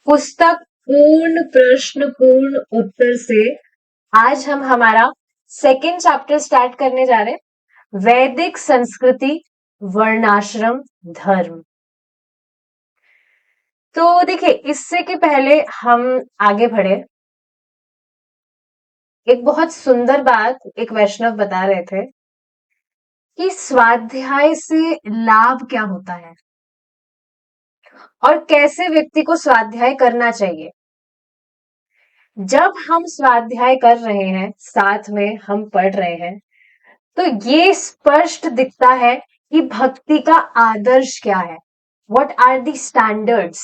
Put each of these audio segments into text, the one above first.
पुस्तक पूर्ण प्रश्न पूर्ण उत्तर से आज हम हमारा सेकंड चैप्टर स्टार्ट करने जा रहे हैं, वैदिक संस्कृति, वर्णाश्रम, धर्म। तो देखिए, इससे के पहले हम आगे बढ़े, एक बहुत सुंदर बात एक वैष्णव बता रहे थे कि स्वाध्याय से लाभ क्या होता है और कैसे व्यक्ति को स्वाध्याय करना चाहिए। जब हम स्वाध्याय कर रहे हैं, साथ में हम पढ़ रहे हैं, तो ये स्पष्ट दिखता है कि भक्ति का आदर्श क्या है। व्हाट आर दी स्टैंडर्ड्स,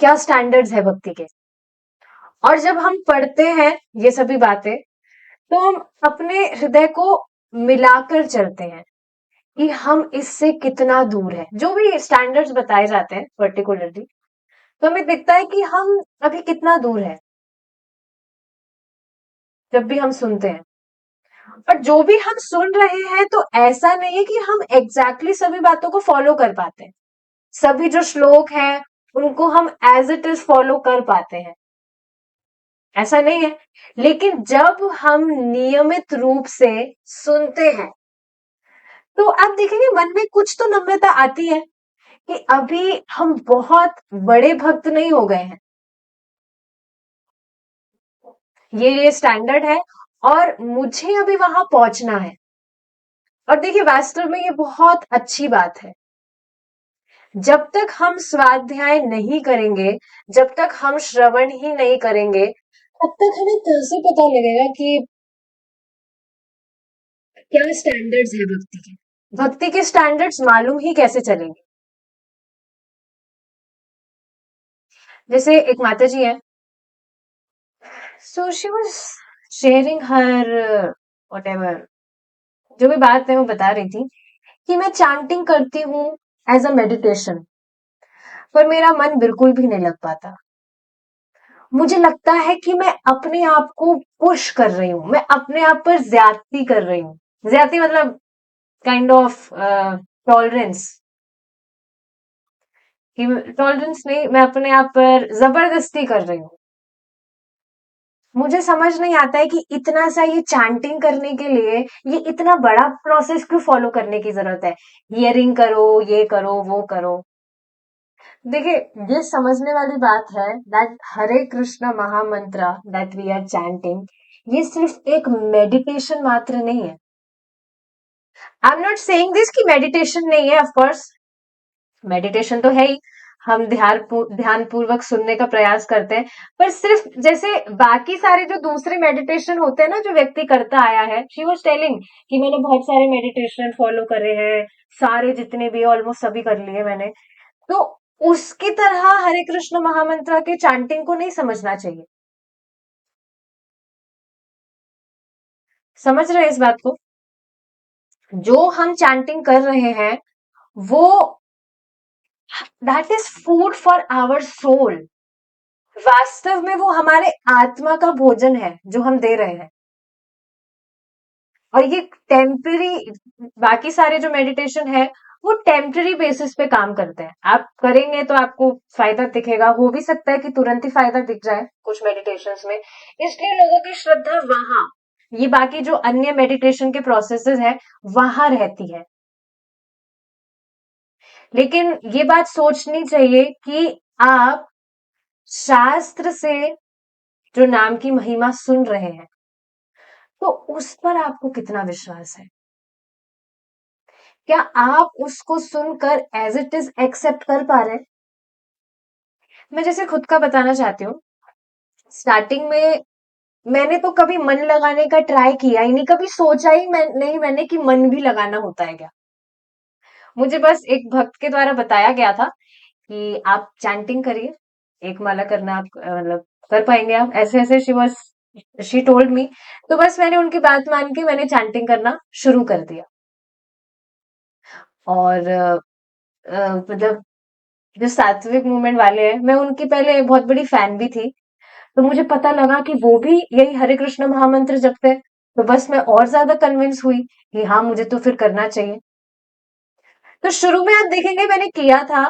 क्या स्टैंडर्ड्स है भक्ति के। और जब हम पढ़ते हैं ये सभी बातें, तो हम अपने हृदय को मिलाकर चलते हैं कि हम इससे कितना दूर है। जो भी स्टैंडर्ड्स बताए जाते हैं पर्टिकुलरली, तो हमें दिखता है कि हम अभी कितना दूर है जब भी हम सुनते हैं। और जो भी हम सुन रहे हैं, तो ऐसा नहीं है कि हम एग्जैक्टली सभी बातों को फॉलो कर पाते हैं। सभी जो श्लोक हैं उनको हम एज इट इज फॉलो कर पाते हैं, ऐसा नहीं है। लेकिन जब हम नियमित रूप से सुनते हैं, तो आप देखेंगे मन में कुछ तो नम्रता आती है कि अभी हम बहुत बड़े भक्त नहीं हो गए हैं, ये स्टैंडर्ड है और मुझे अभी वहां पहुंचना है। और देखिए, वास्तव में ये बहुत अच्छी बात है। जब तक हम स्वाध्याय नहीं करेंगे, जब तक हम श्रवण ही नहीं करेंगे, तब तक हमें कैसे पता लगेगा कि क्या स्टैंडर्ड्स है भक्ति के। भक्ति के स्टैंडर्ड्स मालूम ही कैसे चलेंगे। जैसे एक माता जी है, so she was sharing her whatever, जो भी बात है वो बता रही थी कि मैं चैंटिंग करती हूँ एज अ मेडिटेशन, पर मेरा मन बिल्कुल भी नहीं लग पाता। मुझे लगता है कि मैं अपने आप को पुश कर रही हूँ, मैं अपने आप पर ज्यादती कर रही हूँ। ज्यादती मतलब काइंड ऑफ टॉलरेंस, कि टॉलरेंस नहीं, मैं अपने आप पर जबरदस्ती कर रही हूँ। मुझे समझ नहीं आता है कि इतना सा ये चैंटिंग करने के लिए ये इतना बड़ा प्रोसेस क्यों फॉलो करने की जरूरत है। हियरिंग करो, ये करो, वो करो। देखिए, ये समझने वाली बात है दैट हरे कृष्ण महामंत्र दैट वी आर चैंटिंग, ये सिर्फ एक मेडिटेशन मात्र नहीं है। I am not saying this कि मेडिटेशन नहीं है, ऑफ कोर्स मेडिटेशन तो है ही। हम ध्यान पूर्वक सुनने का प्रयास करते हैं, पर सिर्फ जैसे बाकी सारे जो दूसरे मेडिटेशन होते हैं ना, जो व्यक्ति करता आया है, शी वाज टेलिंग कि मैंने बहुत सारे मेडिटेशन फॉलो करे हैं, सारे जितने भी ऑलमोस्ट सभी कर लिए मैंने। तो उसकी तरह हरे कृष्ण महामंत्र के चैंटिंग को नहीं समझना चाहिए। समझ रहे हैं इस बात को? जो हम चैंटिंग कर रहे हैं, वो that is food for our soul. वास्तव में वो हमारे आत्मा का भोजन है जो हम दे रहे हैं। और ये टेम्पररी, बाकी सारे जो मेडिटेशन है वो टेम्पररी बेसिस पे काम करते हैं। आप करेंगे तो आपको फायदा दिखेगा, हो भी सकता है कि तुरंत ही फायदा दिख जाए कुछ मेडिटेशंस में, इसलिए लोगों की श्रद्धा वहां, ये बाकी जो अन्य मेडिटेशन के प्रोसेसेस है वहां रहती है। लेकिन ये बात सोचनी चाहिए कि आप शास्त्र से जो नाम की महिमा सुन रहे हैं, तो उस पर आपको कितना विश्वास है। क्या आप उसको सुनकर एज इट इज एक्सेप्ट कर पा रहे हैं। मैं जैसे खुद का बताना चाहती हूँ, स्टार्टिंग में मैंने तो कभी मन लगाने का ट्राई किया ही नहीं, कभी सोचा ही नहीं मैंने कि मन भी लगाना होता है क्या। मुझे बस एक भक्त के द्वारा बताया गया था कि आप चैंटिंग करिए, एक माला करना आप मतलब कर पाएंगे आप, ऐसे ऐसे शी टोल्ड मी। तो बस मैंने उनकी बात मान के मैंने चैंटिंग करना शुरू कर दिया। और मतलब जो सात्विक मूवमेंट वाले हैं, मैं उनकी पहले बहुत बड़ी फैन भी थी। तो मुझे पता लगा कि वो भी यही हरे कृष्ण महामंत्र जपते हैं, तो बस मैं और ज्यादा कन्विंस हुई कि हाँ, मुझे तो फिर करना चाहिए। तो शुरू में आप देखेंगे मैंने किया था,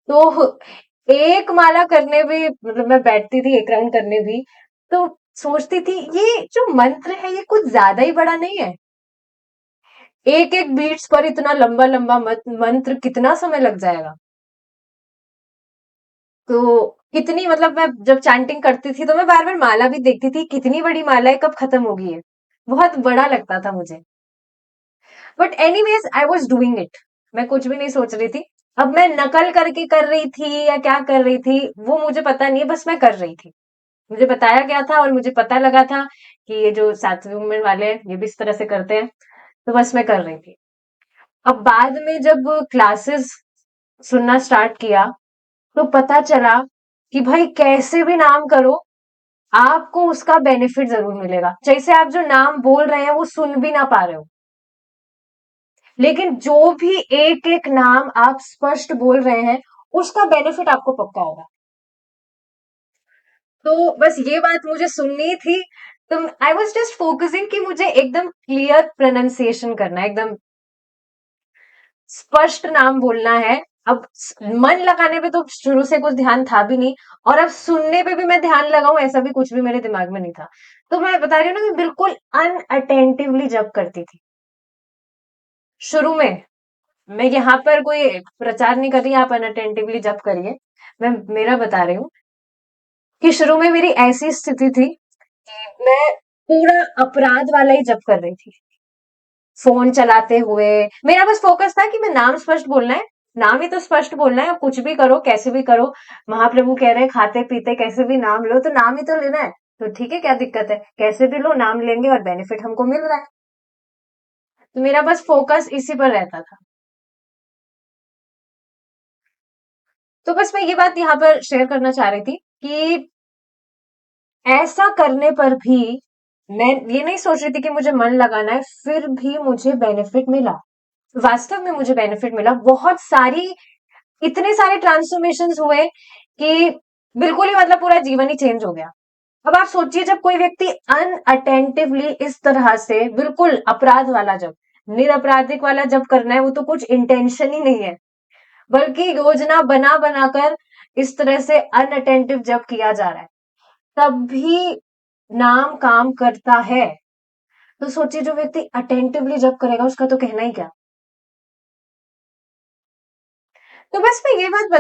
तो एक माला करने भी मतलब मैं बैठती थी एक राउंड करने भी, तो सोचती थी ये जो मंत्र है ये कुछ ज्यादा ही बड़ा नहीं है। एक एक बीट्स पर इतना लंबा लंबा मंत्र कितना समय लग जाएगा। तो कितनी मतलब मैं जब चैंटिंग करती थी तो मैं बार बार माला भी देखती थी, कितनी बड़ी माला है, कब खत्म होगी है। बहुत बड़ा लगता था मुझे। But anyways I was doing it. मैं कुछ भी नहीं सोच रही थी। अब मैं नकल करके कर रही थी या क्या कर रही थी वो मुझे पता नहीं है, बस मैं कर रही थी। मुझे बताया गया था और मुझे पता लगा था कि ये जो सातवीं उम्र वाले हैं ये भी इस तरह से करते हैं। तो बस मैं कर रही थी। अब बाद में जब क्लासेस सुनना स्टार्ट किया तो पता चला कि भाई कैसे भी नाम करो आपको उसका बेनिफिट जरूर मिलेगा। जैसे आप जो नाम बोल रहे हैं वो सुन भी ना पा रहे हो, लेकिन जो भी एक एक नाम आप स्पष्ट बोल रहे हैं उसका बेनिफिट आपको पक्का होगा। तो बस ये बात मुझे सुननी थी। तो आई वॉज जस्ट फोकसिंग कि मुझे एकदम क्लियर प्रोनाउंसिएशन करना है, एकदम स्पष्ट नाम बोलना है। अब मन लगाने पे तो शुरू से कुछ ध्यान था भी नहीं, और अब सुनने पे भी मैं ध्यान लगाऊं ऐसा भी कुछ भी मेरे दिमाग में नहीं था। तो मैं बता रही हूँ ना मैं बिल्कुल अनअटेंटिवली जब करती थी शुरू में। मैं यहाँ पर कोई प्रचार नहीं कर रही आप अनअटेंटिवली जब करिए। मैं मेरा बता रही हूँ कि शुरू में मेरी ऐसी स्थिति थी कि मैं पूरा अपराध वाला ही जब कर रही थी फोन चलाते हुए। मेरा बस फोकस था कि मैं नाम स्पष्ट बोलना है, नाम ही तो स्पष्ट बोलना है, कुछ भी करो कैसे भी करो। महाप्रभु कह रहे हैं खाते पीते कैसे भी नाम लो, तो नाम ही तो लेना है। तो ठीक है क्या दिक्कत है, कैसे भी लो नाम लेंगे और बेनिफिट हमको मिल रहा है। तो मेरा बस फोकस इसी पर रहता था। तो बस मैं ये बात यहाँ पर शेयर करना चाह रही थी कि ऐसा करने पर भी मैं ये नहीं सोच रही थी कि मुझे मन लगाना है, फिर भी मुझे बेनिफिट मिला। वास्तव में मुझे बेनिफिट मिला, बहुत सारी इतने सारे ट्रांसफॉर्मेशंस हुए कि बिल्कुल ही मतलब पूरा जीवन ही चेंज हो गया। अब आप सोचिए जब कोई व्यक्ति अनअटेंटिवली इस तरह से बिल्कुल अपराध वाला जब निरपराधिक वाला जब करना है, वो तो कुछ इंटेंशन ही नहीं है, बल्कि योजना बना बनाकर इस तरह से अनअटेंटिव जब किया जा रहा है तब भी नाम काम करता है। तो सोचिए जो व्यक्ति अटेंटिवली जब करेगा उसका तो कहना ही क्या। तो बस मैं ये बात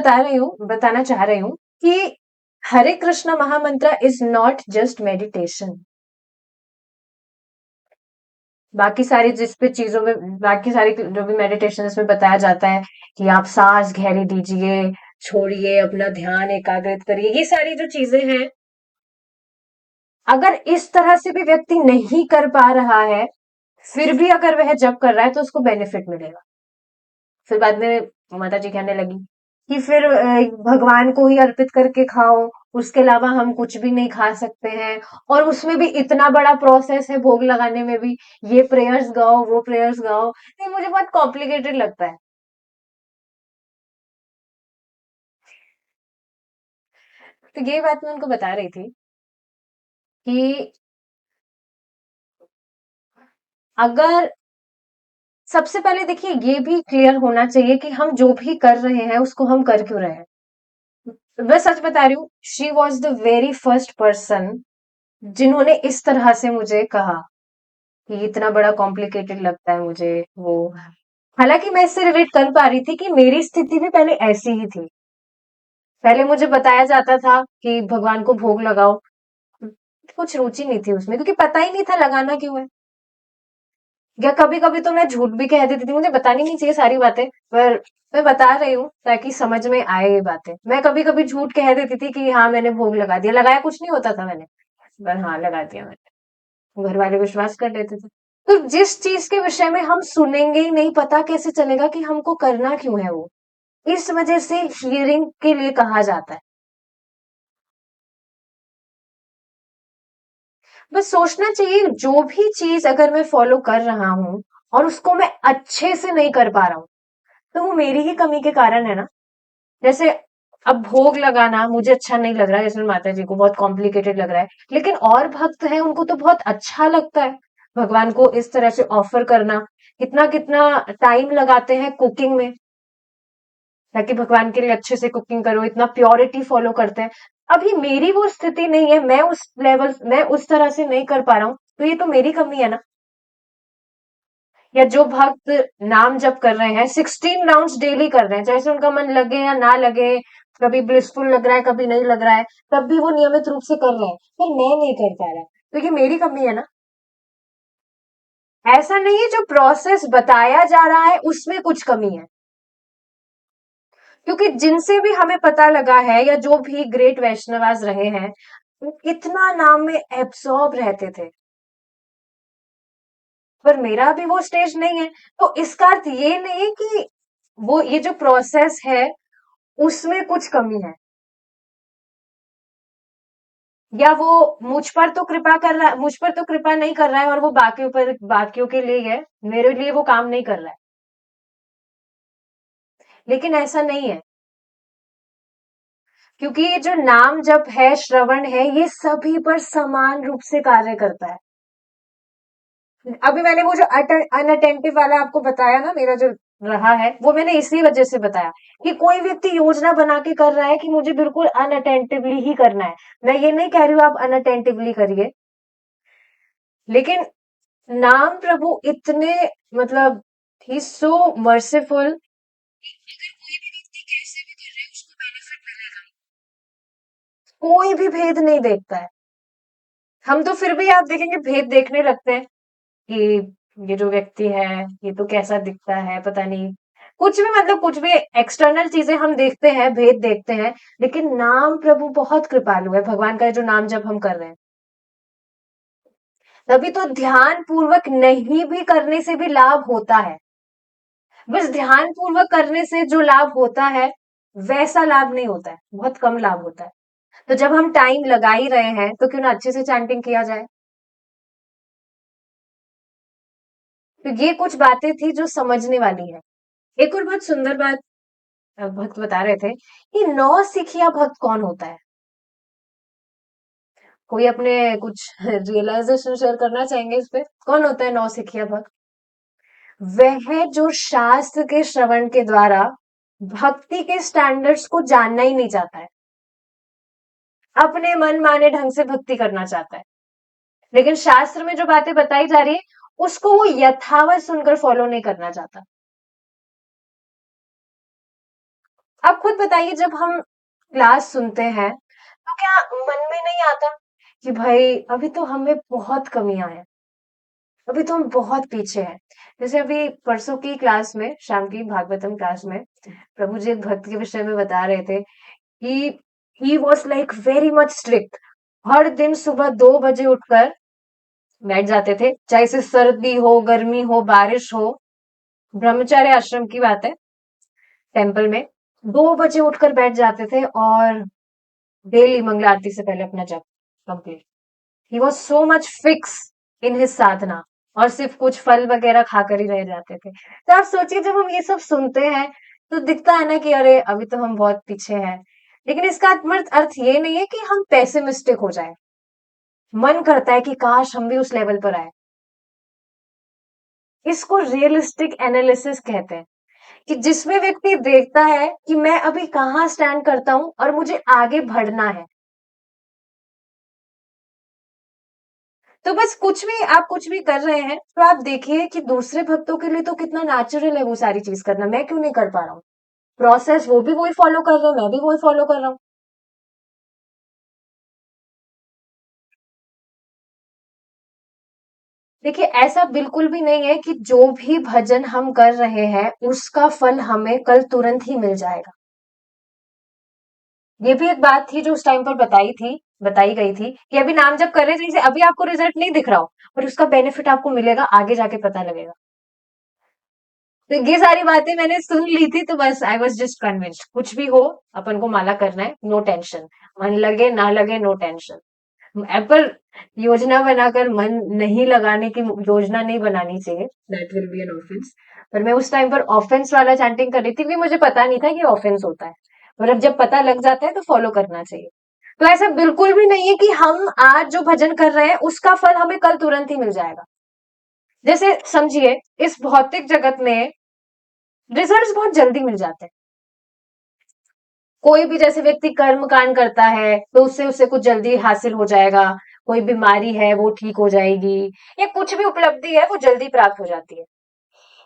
बताना चाह रही हूँ कि हरे कृष्ण महामंत्र इज नॉट जस्ट मेडिटेशन। बाकी सारी जिस पे चीजों में बाकी सारी जो भी मेडिटेशन इसमें बताया जाता है कि आप सांस गहरी दीजिए, छोड़िए, अपना ध्यान एकाग्रित करिए, ये सारी जो चीजें हैं अगर इस तरह से भी व्यक्ति नहीं कर पा रहा है फिर भी अगर वह जब कर रहा है तो उसको बेनिफिट मिलेगा। फिर बाद में माता जी कहने लगी कि फिर भगवान को ही अर्पित करके खाओ, उसके अलावा हम कुछ भी नहीं खा सकते हैं। और उसमें भी इतना बड़ा प्रोसेस है भोग लगाने में भी, ये प्रेयर्स गाओ वो प्रेयर्स गाओ, ये मुझे बहुत कॉम्प्लिकेटेड लगता है। तो ये बात मैं उनको बता रही थी कि अगर सबसे पहले देखिए ये भी क्लियर होना चाहिए कि हम जो भी कर रहे हैं उसको हम कर क्यों रहे हैं। मैं सच बता रही हूँ, she was the very first person जिन्होंने इस तरह से मुझे कहा कि इतना बड़ा कॉम्प्लिकेटेड लगता है मुझे वो। हालांकि मैं इससे रिलेट कर पा रही थी कि मेरी स्थिति भी पहले ऐसी ही थी। पहले मुझे बताया जाता था कि भगवान को भोग लगाओ, कुछ रुचि नहीं थी उसमें क्योंकि पता ही नहीं था लगाना क्यों है। या कभी कभी तो मैं झूठ भी कह देती थी, मुझे बतानी नहीं चाहिए सारी बातें, पर मैं बता रही हूँ ताकि समझ में आए ये बातें। मैं कभी कभी झूठ कह देती थी कि हाँ मैंने भोग लगा दिया, लगाया कुछ नहीं होता था मैंने, पर हाँ लगा दिया मैंने। घर वाले विश्वास कर लेते थे। तो जिस चीज के विषय में हम सुनेंगे ही नहीं, पता कैसे चलेगा कि हमको करना क्यों है वो। इस वजह से हियरिंग के लिए कहा जाता है। बस सोचना चाहिए जो भी चीज अगर मैं फॉलो कर रहा हूँ और उसको मैं अच्छे से नहीं कर पा रहा हूँ तो वो मेरी ही कमी के कारण है ना। जैसे अब भोग लगाना मुझे अच्छा नहीं लग रहा है, जैसे माता जी को बहुत कॉम्प्लिकेटेड लग रहा है, लेकिन और भक्त हैं उनको तो बहुत अच्छा लगता है भगवान को इस तरह से ऑफर करना। कितना कितना टाइम लगाते हैं कुकिंग में, ताकि भगवान के लिए अच्छे से कुकिंग करो, इतना प्योरिटी फॉलो करते हैं। अभी मेरी वो स्थिति नहीं है, मैं उस तरह से नहीं कर पा रहा हूँ, तो ये तो मेरी कमी है ना। या जो भक्त नाम जप कर रहे हैं, 16 राउंड्स डेली कर रहे हैं, चाहे से उनका मन लगे या ना लगे, कभी ब्लिसफुल लग रहा है, कभी नहीं लग रहा है, तब भी वो नियमित रूप से कर रहे हैं, पर मैं नहीं कर पा रहा, तो ये मेरी कमी है ना। ऐसा नहीं है जो प्रोसेस बताया जा रहा है उसमें कुछ कमी है, क्योंकि जिनसे भी हमें पता लगा है या जो भी ग्रेट वैष्णवाज रहे हैं, वो कितना नाम में एब्सॉर्ब रहते थे, पर मेरा अभी वो स्टेज नहीं है। तो इसका अर्थ ये नहीं कि वो ये जो प्रोसेस है उसमें कुछ कमी है, या वो मुझ पर तो कृपा कर रहा है, मुझ पर तो कृपा नहीं कर रहा है और वो बाकियों के लिए है, मेरे लिए वो काम नहीं कर रहा है। लेकिन ऐसा नहीं है, क्योंकि ये जो नाम जप है, श्रवण है, ये सभी पर समान रूप से कार्य करता है। अभी मैंने वो जो अनअटेंटिव वाला आपको बताया ना, मेरा जो रहा है, वो मैंने इसी वजह से बताया कि कोई व्यक्ति योजना बना के कर रहा है कि मुझे बिल्कुल अनअटेंटिवली ही करना है। मैं ये नहीं कह रही हूँ आप अनअटेंटिवली करिए, लेकिन नाम प्रभु इतने, मतलब ही सो मर्सीफुल, कोई भी व्यक्ति कैसे भी कर रहा है उसको बेनिफिट मिलेगा, कोई भी भेद नहीं देखता है। हम तो फिर भी आप देखेंगे भेद देखने लगते हैं कि ये जो व्यक्ति है, ये तो कैसा दिखता है, पता नहीं, कुछ भी, मतलब कुछ भी एक्सटर्नल चीजें हम देखते हैं, भेद देखते हैं, लेकिन नाम प्रभु बहुत कृपालु है, भगवान का जो नाम जब हम कर रहे हैं, तभी तो ध्यान पूर्वक नहीं भी करने से भी लाभ होता है। बस ध्यान पूर्वक करने से जो लाभ होता है, वैसा लाभ नहीं होता है, बहुत कम लाभ होता है। तो जब हम टाइम लगा ही रहे हैं, तो क्यों ना अच्छे से चैंटिंग किया जाए। तो ये कुछ बातें थी जो समझने वाली है। एक और बहुत सुंदर बात भक्त बता रहे थे कि नौ सिखिया भक्त कौन होता है। कोई अपने कुछ रियलाइजेशन शेयर करना चाहेंगे इस पे, कौन होता है नौ सिखिया भक्त? वह जो शास्त्र के श्रवण के द्वारा भक्ति के स्टैंडर्ड्स को जानना ही नहीं चाहता है, अपने मन माने ढंग से भक्ति करना चाहता है, लेकिन शास्त्र में जो बातें बताई जा रही है उसको वो यथावत सुनकर फॉलो नहीं करना चाहता। आप खुद बताइए, जब हम क्लास सुनते हैं तो क्या मन में नहीं आता कि भाई अभी तो हमें बहुत कमियां हैं, अभी तो हम बहुत पीछे हैं। जैसे अभी परसों की क्लास में, शाम की भागवतम क्लास में, प्रभु जी एक भक्त के विषय में बता रहे थे कि he was like very much strict. हर दिन सुबह 2 बजे उठकर बैठ जाते थे, चाहे से सर्दी हो, गर्मी हो, बारिश हो, ब्रह्मचार्य आश्रम की बात है, टेम्पल में 2 बजे उठकर बैठ जाते थे और डेली मंगला आरती से पहले अपना जप complete. He was so much fix in his sadhana, और सिर्फ कुछ फल वगैरह खाकर ही रह जाते थे। तो आप सोचिए, जब हम ये सब सुनते हैं तो दिखता है ना कि अरे अभी तो हम बहुत पीछे हैं, लेकिन इसका अर्थ ये नहीं है कि हम पैसिमिस्टिक हो जाए। मन करता है कि काश हम भी उस लेवल पर आए। इसको रियलिस्टिक एनालिसिस कहते हैं, कि जिसमें व्यक्ति देखता है कि मैं अभी कहाँ स्टैंड करता हूं और मुझे आगे बढ़ना है। तो बस कुछ भी कर रहे हैं तो आप देखिए कि दूसरे भक्तों के लिए तो कितना नेचुरल है वो सारी चीज करना, मैं क्यों नहीं कर पा रहा हूँ। प्रोसेस वो भी वही फॉलो कर रहे हैं, मैं भी वही फॉलो कर रहा हूँ। देखिए, ऐसा बिल्कुल भी नहीं है कि जो भी भजन हम कर रहे हैं उसका फल हमें कल तुरंत ही मिल जाएगा। ये भी एक बात थी जो उस टाइम पर बताई गई थी कि अभी नाम जब कर रहे थे, जैसे अभी आपको रिजल्ट नहीं दिख रहा हो, पर उसका बेनिफिट आपको मिलेगा, आगे जाके पता लगेगा। तो ये सारी बातें मैंने सुन ली थी, तो बस आई वॉज जस्ट कन्विंस्ड, कुछ भी हो अपन को माला करना है, नो टेंशन। मन लगे ना लगे, नो टेंशन। पर योजना बनाकर मन नहीं लगाने की योजना नहीं बनानी चाहिए, that will be an offence. पर मैं उस टाइम पर ऑफेंस वाला चैंटिंग कर रही थी, क्योंकि मुझे पता नहीं था कि ऑफेंस होता है, और अब जब पता लग जाता है तो फॉलो करना चाहिए। तो ऐसा बिल्कुल भी नहीं है कि हम आज जो भजन कर रहे हैं उसका फल हमें कल तुरंत ही मिल जाएगा। जैसे समझिए, इस भौतिक जगत में रिजल्ट्स बहुत जल्दी मिल जाते हैं, कोई भी जैसे व्यक्ति कर्म कांड करता है तो उससे उसे कुछ जल्दी हासिल हो जाएगा, कोई बीमारी है वो ठीक हो जाएगी, या कुछ भी उपलब्धि है वो जल्दी प्राप्त हो जाती है।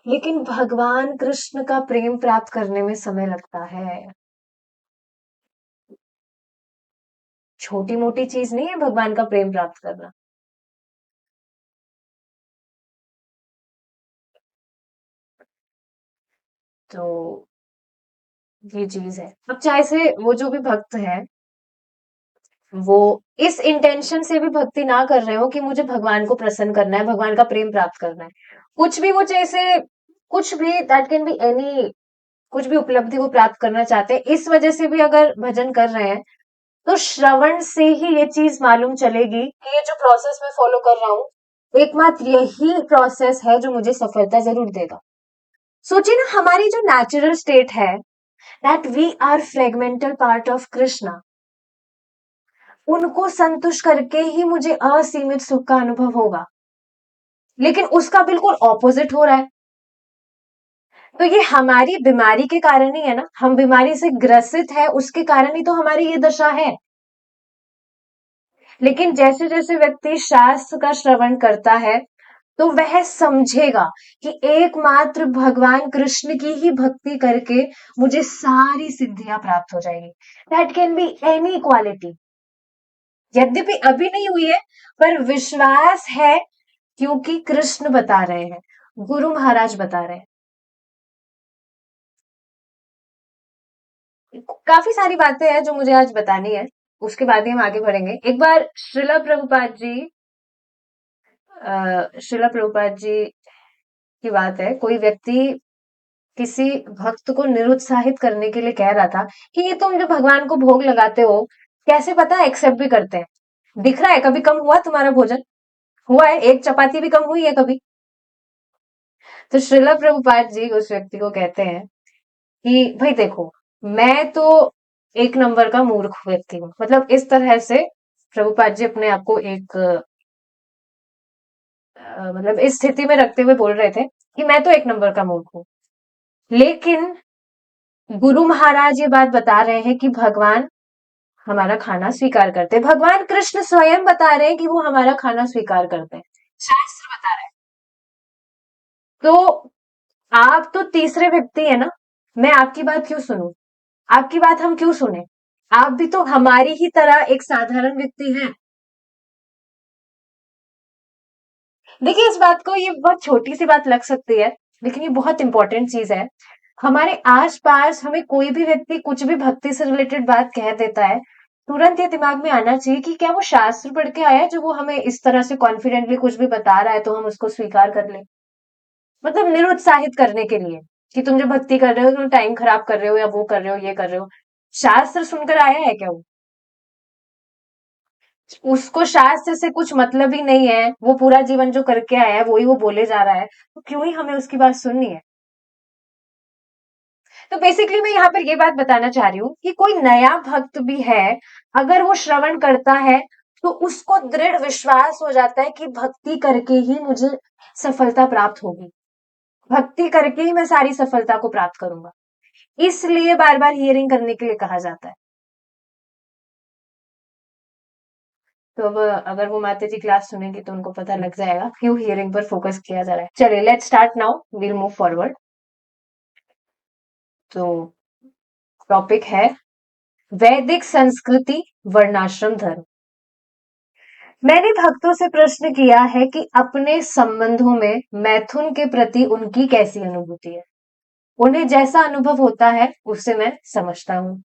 लेकिन भगवान कृष्ण का प्रेम प्राप्त करने में समय लगता है। छोटी मोटी चीज नहीं है भगवान का प्रेम प्राप्त करना। तो ये चीज है। अब चाहे से वो जो भी भक्त है, वो इस इंटेंशन से भी भक्ति ना कर रहे हो कि मुझे भगवान को प्रसन्न करना है, भगवान का प्रेम प्राप्त करना है, कुछ भी वो जैसे कुछ भी दैट कैन बी एनी, कुछ भी उपलब्धि वो प्राप्त करना चाहते हैं, इस वजह से भी अगर भजन कर रहे हैं, तो श्रवण से ही ये चीज मालूम चलेगी कि ये जो प्रोसेस मैं फॉलो कर रहा हूँ, एकमात्र यही प्रोसेस है जो मुझे सफलता जरूर देगा। सोचिए ना, हमारी जो नेचुरल स्टेट है, that we are fragmental part of Krishna, उनको संतुष्ट करके ही मुझे असीमित सुख का अनुभव होगा, लेकिन उसका बिल्कुल ऑपोजिट हो रहा है। तो ये हमारी बीमारी के कारण ही है ना, हम बीमारी से ग्रसित है, उसके कारण ही तो हमारी ये दशा है। लेकिन जैसे जैसे व्यक्ति शास्त्र का श्रवण करता है, तो वह समझेगा कि एकमात्र भगवान कृष्ण की ही भक्ति करके मुझे सारी सिद्धियां प्राप्त हो जाएगी। That can be any quality. यद्यपि अभी नहीं हुई है, पर विश्वास है, क्योंकि कृष्ण बता रहे हैं, गुरु महाराज बता रहे हैं। काफी सारी बातें हैं जो मुझे आज बतानी है, उसके बाद ही हम आगे बढ़ेंगे। एक बार श्रीला प्रभुपाद जी की बात है, कोई व्यक्ति किसी भक्त को निरुत्साहित करने के लिए कह रहा था कि ये तुम जो भगवान को भोग लगाते हो, कैसे पता है एक्सेप्ट भी करते हैं, दिख रहा है कभी कम हुआ तुम्हारा भोजन, हुआ है एक चपाती भी कम हुई है कभी? तो श्रीला प्रभुपाद जी उस व्यक्ति को कहते हैं कि भाई देखो, मैं तो एक नंबर का मूर्ख व्यक्ति हूँ, मतलब इस तरह से प्रभुपाद जी अपने आप को एक मतलब इस स्थिति में रखते हुए बोल रहे थे कि मैं तो एक नंबर का मूर्ख हूँ। लेकिन गुरु महाराज ये बात बता रहे हैं कि भगवान हमारा खाना स्वीकार करते हैं, भगवान कृष्ण स्वयं बता रहे हैं कि वो हमारा खाना स्वीकार करते हैं, शास्त्र बता रहे हैं। तो आप तो तीसरे व्यक्ति है ना, मैं आपकी बात क्यों सुनूं, आपकी बात हम क्यों सुने, आप भी तो हमारी ही तरह एक साधारण व्यक्ति हैं। देखिए, इस बात को, ये बहुत छोटी सी बात लग सकती है, लेकिन ये बहुत इंपॉर्टेंट चीज है। हमारे आसपास हमें कोई भी व्यक्ति कुछ भी भक्ति से रिलेटेड बात कह देता है, तुरंत ये दिमाग में आना चाहिए कि क्या वो शास्त्र पढ़ के आया है जो वो हमें इस तरह से कॉन्फिडेंटली कुछ भी बता रहा है तो हम उसको स्वीकार कर लें। मतलब निरुत्साहित करने के लिए कि तुम जो भक्ति कर रहे हो तुम टाइम खराब कर रहे हो, या वो कर रहे हो, ये कर रहे हो। शास्त्र सुनकर आया है क्या वो? उसको शास्त्र से कुछ मतलब ही नहीं है, वो पूरा जीवन जो करके आया है वही वो बोले जा रहा है, तो क्यों ही हमें उसकी बात सुननी है? तो बेसिकली मैं यहाँ पर ये बात बताना चाह रही हूँ कि कोई नया भक्त भी है, अगर वो श्रवण करता है, तो उसको दृढ़ विश्वास हो जाता है कि भक्ति करके ही मुझे सफलता प्राप्त होगी, भक्ति करके ही मैं सारी सफलता को प्राप्त करूंगा, इसलिए बार बार हियरिंग करने के लिए कहा जाता है। तो अब अगर वो माता जी क्लास सुनेंगे तो उनको पता लग जाएगा क्यों हियरिंग पर फोकस किया जा रहा है। चलिए, let's start now, will move forward. तो टॉपिक है वैदिक संस्कृति, वर्णाश्रम धर्म। मैंने भक्तों से प्रश्न किया है कि अपने संबंधों में मैथुन के प्रति उनकी कैसी अनुभूति है। उन्हें जैसा अनुभव होता है उसे मैं समझता हूँ,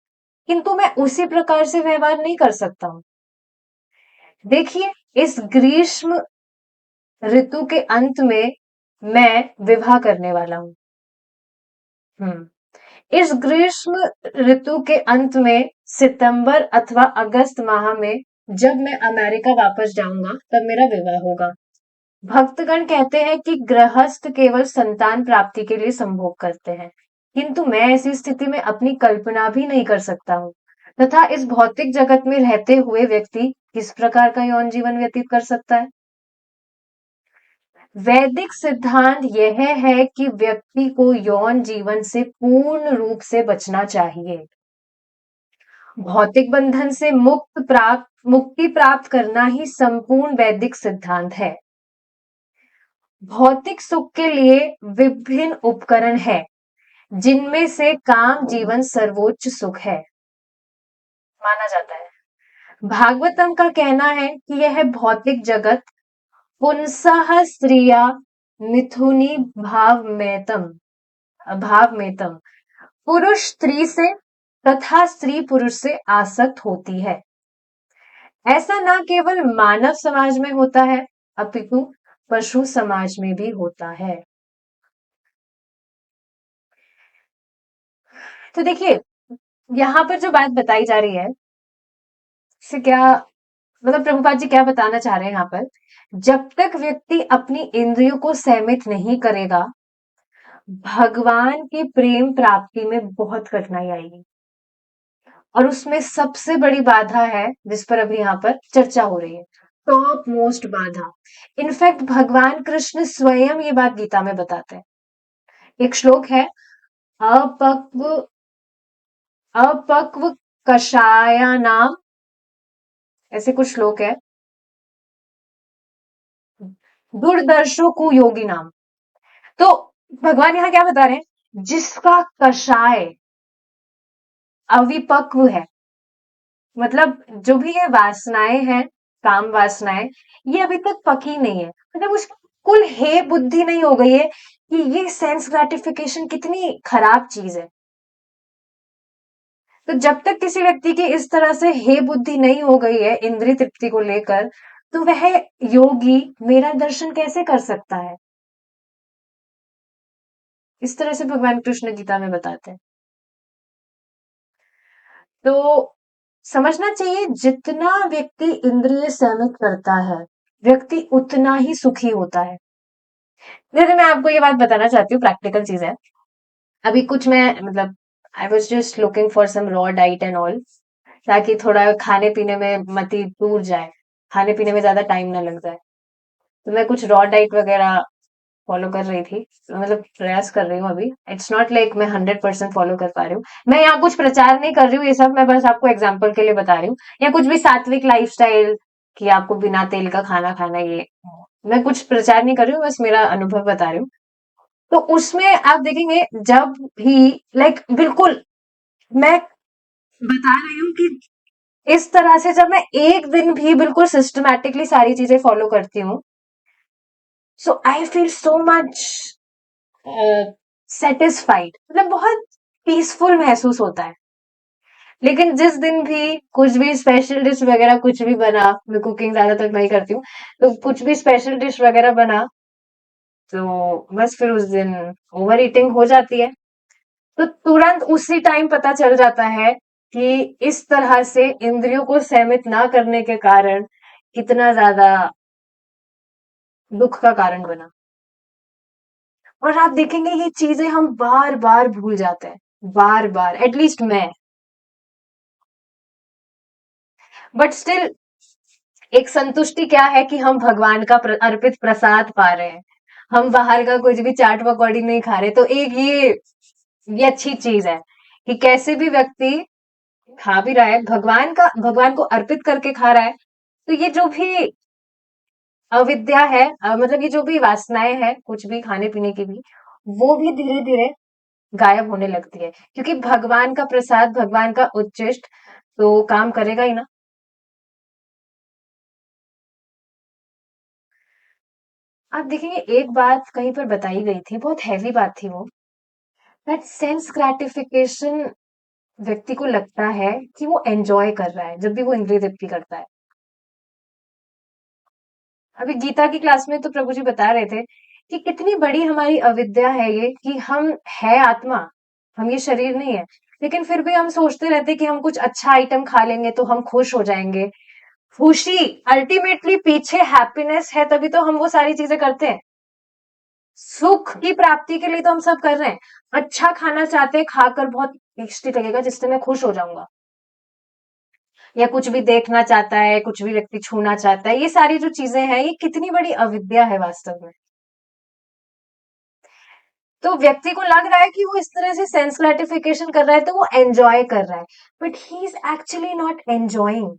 किंतु मैं उसी प्रकार से व्यवहार नहीं कर सकता हूँ। देखिए, इस ग्रीष्म ऋतु के अंत में मैं विवाह करने वाला हूँ। इस ग्रीष्म ऋतु के अंत में सितंबर अथवा अगस्त माह में जब मैं अमेरिका वापस जाऊंगा तब मेरा विवाह होगा। भक्तगण कहते हैं कि गृहस्थ केवल संतान प्राप्ति के लिए संभोग करते हैं, किंतु मैं ऐसी स्थिति में अपनी कल्पना भी नहीं कर सकता हूँ, तथा इस भौतिक जगत में रहते हुए व्यक्ति किस प्रकार का यौन जीवन व्यतीत कर सकता है। वैदिक सिद्धांत यह है कि व्यक्ति को यौन जीवन से पूर्ण रूप से बचना चाहिए। भौतिक बंधन से मुक्ति प्राप्त करना ही संपूर्ण वैदिक सिद्धांत है। भौतिक सुख के लिए विभिन्न उपकरण है, जिनमें से काम जीवन सर्वोच्च सुख है, माना जाता है। भागवतम का कहना है कि यह भौतिक जगत पुंसः स्त्रिया मिथुनी भावमेतम पुरुष स्त्री से तथा स्त्री पुरुष से आसक्त होती है। ऐसा न केवल मानव समाज में होता है, अपितु पशु समाज में भी होता है। तो देखिए, यहाँ पर जो बात बताई जा रही है, इससे क्या मतलब प्रभुपाद जी क्या बताना चाह रहे हैं यहाँ पर? जब तक व्यक्ति अपनी इंद्रियों को सहमित नहीं करेगा, भगवान की प्रेम प्राप्ति में बहुत कठिनाई आएगी। और उसमें सबसे बड़ी बाधा है जिस पर अभी यहाँ पर चर्चा हो रही है, टॉप मोस्ट बाधा। इनफैक्ट भगवान कृष्ण स्वयं ये बात गीता में बताते हैं। एक श्लोक है, अपक्व अपक्व कषाया नाम, ऐसे कुछ श्लोक है, दुर्दर्शो कुयोगी नाम। तो भगवान यहाँ क्या बता रहे हैं? जिसका कषाय अविपक्व है, मतलब जो भी ये वासनाएं हैं, काम वासनाएं, ये अभी तक पकी नहीं है, मतलब उसकी कुल हे बुद्धि नहीं हो गई है कि ये सेंस ग्रेटिफिकेशन कितनी खराब चीज है। तो जब तक किसी व्यक्ति की इस तरह से हे बुद्धि नहीं हो गई है इंद्रिय तृप्ति को लेकर, तो वह योगी मेरा दर्शन कैसे कर सकता है? इस तरह से भगवान कृष्ण गीता में बताते हैं। तो समझना चाहिए, जितना व्यक्ति इंद्रिय संयमित करता है, व्यक्ति उतना ही सुखी होता है। जैसे मैं आपको ये बात बताना चाहती हूँ, प्रैक्टिकल चीज है। अभी कुछ मैं मतलब I was just looking for some raw diet and all, ताकि थोड़ा खाने पीने में मति टूट जाए, खाने पीने में ज्यादा टाइम ना लग जाए। तो मैं कुछ रॉ डाइट वगैरह फॉलो कर रही थी, तो मतलब प्रयास कर रही हूँ अभी। इट्स नॉट लाइक मैं 100% फॉलो कर पा रही हूँ। मैं यहाँ कुछ प्रचार नहीं कर रही हूँ, ये सब मैं बस आपको एग्जाम्पल के लिए बता रही हूँ, या कुछ भी सात्विक लाइफस्टाइल कि आपको बिना तेल का खाना खाना, ये मैं कुछ प्रचार नहीं कर रही हूँ, बस मेरा अनुभव बता रही हूँ। तो उसमें आप देखेंगे, जब भी लाइक बिल्कुल मैं बता रही हूँ कि इस तरह से जब मैं एक दिन भी बिल्कुल सिस्टमैटिकली सारी चीजें फॉलो करती हूँ, so I feel so much satisfied, मतलब बहुत पीसफुल महसूस होता है। लेकिन जिस दिन भी कुछ भी स्पेशल डिश वगैरह कुछ भी बना, मैं कुकिंग ज्यादातर मैं ही करती हूँ, तो कुछ भी स्पेशल डिश वगैरह बना, तो बस फिर उस दिन ओवर ईटिंग हो जाती है। तो तुरंत उसी टाइम पता चल जाता है कि इस तरह से इंद्रियों को सहमित ना करने के कारण कितना ज्यादा दुख का कारण बना। और आप देखेंगे ये चीजें हम बार बार भूल जाते हैं, बार बार, एटलीस्ट मैं। बट स्टिल एक संतुष्टि क्या है कि हम भगवान का अर्पित प्रसाद पा रहे हैं, हम बाहर का कुछ भी चाट पकौड़ी नहीं खा रहे। तो एक ये अच्छी चीज है कि कैसे भी व्यक्ति खा भी रहा है, भगवान को अर्पित करके खा रहा है। तो ये जो भी अविद्या है, मतलब ये जो भी वासनाएं हैं कुछ भी खाने पीने की भी, वो भी धीरे धीरे गायब होने लगती है, क्योंकि भगवान का प्रसाद, भगवान का उच्चिष्ट तो काम करेगा ही ना। आप देखेंगे, एक बात कहीं पर बताई गई थी, बहुत हैवी बात थी वो, दैट सेंस ग्रेटिफिकेशन व्यक्ति को लगता है कि वो एंजॉय कर रहा है जब भी वो इंद्रिय तृप्ति करता है। अभी गीता की क्लास में तो प्रभु जी बता रहे थे कि कितनी बड़ी हमारी अविद्या है ये, कि हम है आत्मा, हम ये शरीर नहीं है, लेकिन फिर भी हम सोचते रहते कि हम कुछ अच्छा आइटम खा लेंगे तो हम खुश हो जाएंगे। खुशी अल्टीमेटली पीछे हैप्पीनेस है, तभी तो हम वो सारी चीजें करते हैं। सुख की प्राप्ति के लिए तो हम सब कर रहे हैं। अच्छा खाना चाहते हैं, खाकर बहुत टेस्टी लगेगा जिससे मैं खुश हो जाऊंगा, या कुछ भी देखना चाहता है, कुछ भी व्यक्ति छूना चाहता है, ये सारी जो चीजें हैं, ये कितनी बड़ी अविद्या है वास्तव में। तो व्यक्ति को लग रहा है कि वो इस तरह से सेंस ग्रेटिफिकेशन कर रहा है तो वो एंजॉय कर रहा है, but he is actually not enjoying,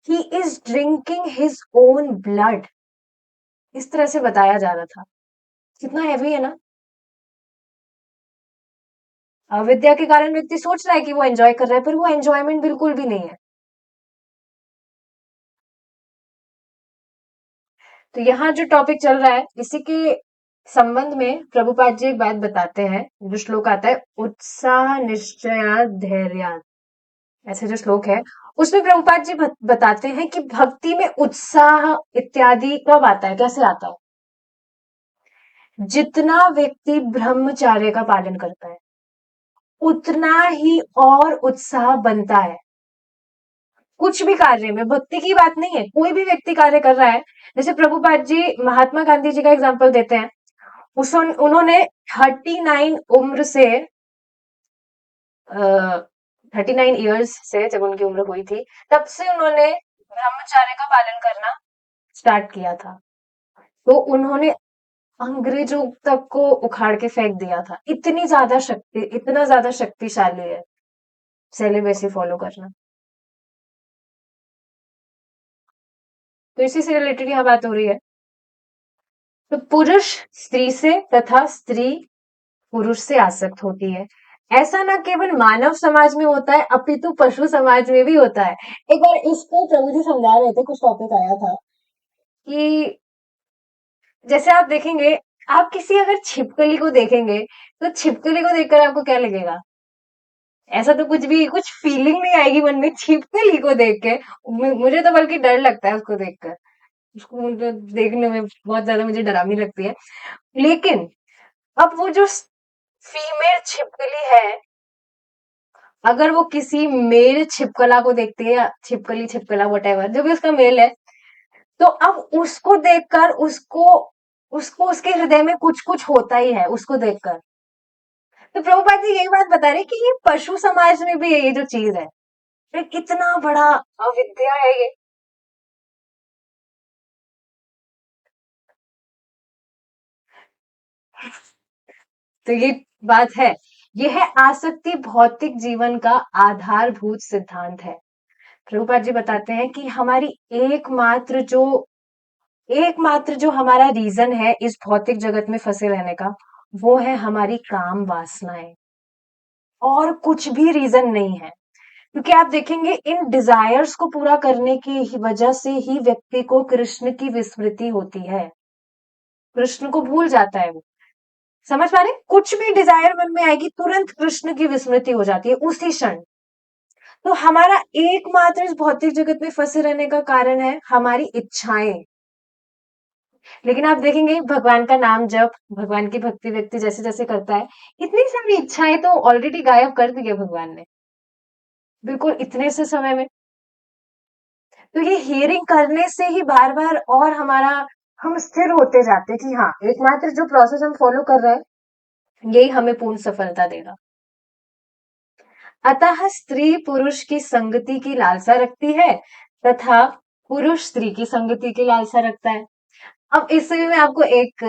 he is drinking his own blood. इस तरह से बताया जा रहा था। कितना हैवी है ना। अविद्या के कारण व्यक्ति सोच रहा है कि वो एंजॉय कर रहा है, पर वो एंजॉयमेंट बिल्कुल भी नहीं है। तो यहाँ जो टॉपिक चल रहा है इसी के संबंध में प्रभुपाद जी एक बात बताते हैं। जो श्लोक आता है, उत्साह निश्चया धैर्य, ऐसे जो श्लोक है उसमें प्रभुपाद जी बताते हैं कि भक्ति में उत्साह इत्यादि कब आता है, कैसे आता है। जितना व्यक्ति ब्रह्मचर्य का पालन करता है उतना ही और उत्साह बनता है। कुछ भी कार्य में, भक्ति की बात नहीं है, कोई भी व्यक्ति कार्य कर रहा है। जैसे प्रभुपाद जी महात्मा गांधी जी का एग्जाम्पल देते हैं। उन्होंने 39 उम्र से 39 ईयर्स से, जब उनकी उम्र हुई थी तब से उन्होंने ब्रह्मचर्य का पालन करना स्टार्ट किया था। तो उन्होंने अंग्रेजों तक को उखाड़ के फेंक दिया था। इतनी ज्यादा शक्ति, इतना ज्यादा शक्तिशाली है सेलिबेसी फॉलो करना। तो इसी से रिलेटेड यहाँ बात हो रही है। तो पुरुष स्त्री से तथा स्त्री पुरुष से आसक्त होती है। ऐसा ना केवल मानव समाज में होता है अपितु पशु समाज में भी होता है। एक बार इसको प्रभु जी समझा रहे थे, कुछ टॉपिक आया था कि जैसे आप देखेंगे, आप किसी अगर छिपकली को देखेंगे तो छिपकली को देखकर आपको क्या लगेगा? ऐसा तो कुछ भी, कुछ फीलिंग नहीं आएगी मन में छिपकली को देख के। मुझे तो बल्कि डर लगता है उसको देखकर। उसको मुझे देखने में बहुत ज्यादा मुझे डरावनी लगती है। लेकिन अब वो जो फीमेल छिपकली है, अगर वो किसी मेल छिपकला को देखती है, या छिपकली छिपकला वटेवर जो भी उसका मेल है, तो अब उसको देखकर उसको उसको उसके हृदय में कुछ कुछ होता ही है उसको देखकर। तो प्रभुपाद जी यही बात बता रहे कि ये पशु समाज में भी ये जो चीज है, ये कितना बड़ा अविद्या है ये। तो ये बात है, यह है आसक्ति भौतिक जीवन का आधारभूत सिद्धांत है। प्रभुपाद जी बताते हैं कि हमारी एकमात्र जो हमारा रीजन है इस भौतिक जगत में फंसे रहने का, वो है हमारी काम वासनाएं, और कुछ भी रीजन नहीं है। क्योंकि आप देखेंगे इन डिजायर्स को पूरा करने की वजह से ही व्यक्ति को कृष्ण की विस्मृति होती है, कृष्ण को भूल जाता है वो। समझ पा रहे, कुछ भी डिजायर मन में आएगी तुरंत कृष्ण की विस्मृति हो जाती है उसी क्षण। तो हमारा एकमात्र इस भौतिक जगत में फंसे रहने का कारण है हमारी इच्छाएं। लेकिन आप देखेंगे भगवान का नाम जप, भगवान की भक्ति व्यक्ति जैसे जैसे करता है, इतनी सारी इच्छाएं तो ऑलरेडी गायब कर दी है भगवान ने, बिल्कुल इतने से समय में। तो ये हियरिंग करने से ही बार बार और हम स्थिर होते जाते हैं कि हाँ, एकमात्र जो प्रोसेस हम फॉलो कर रहे हैं यही हमें पूर्ण सफलता देगा। अतः स्त्री पुरुष की संगति की लालसा रखती है तथा पुरुष स्त्री की संगति की लालसा रखता है। अब इससे मैं आपको एक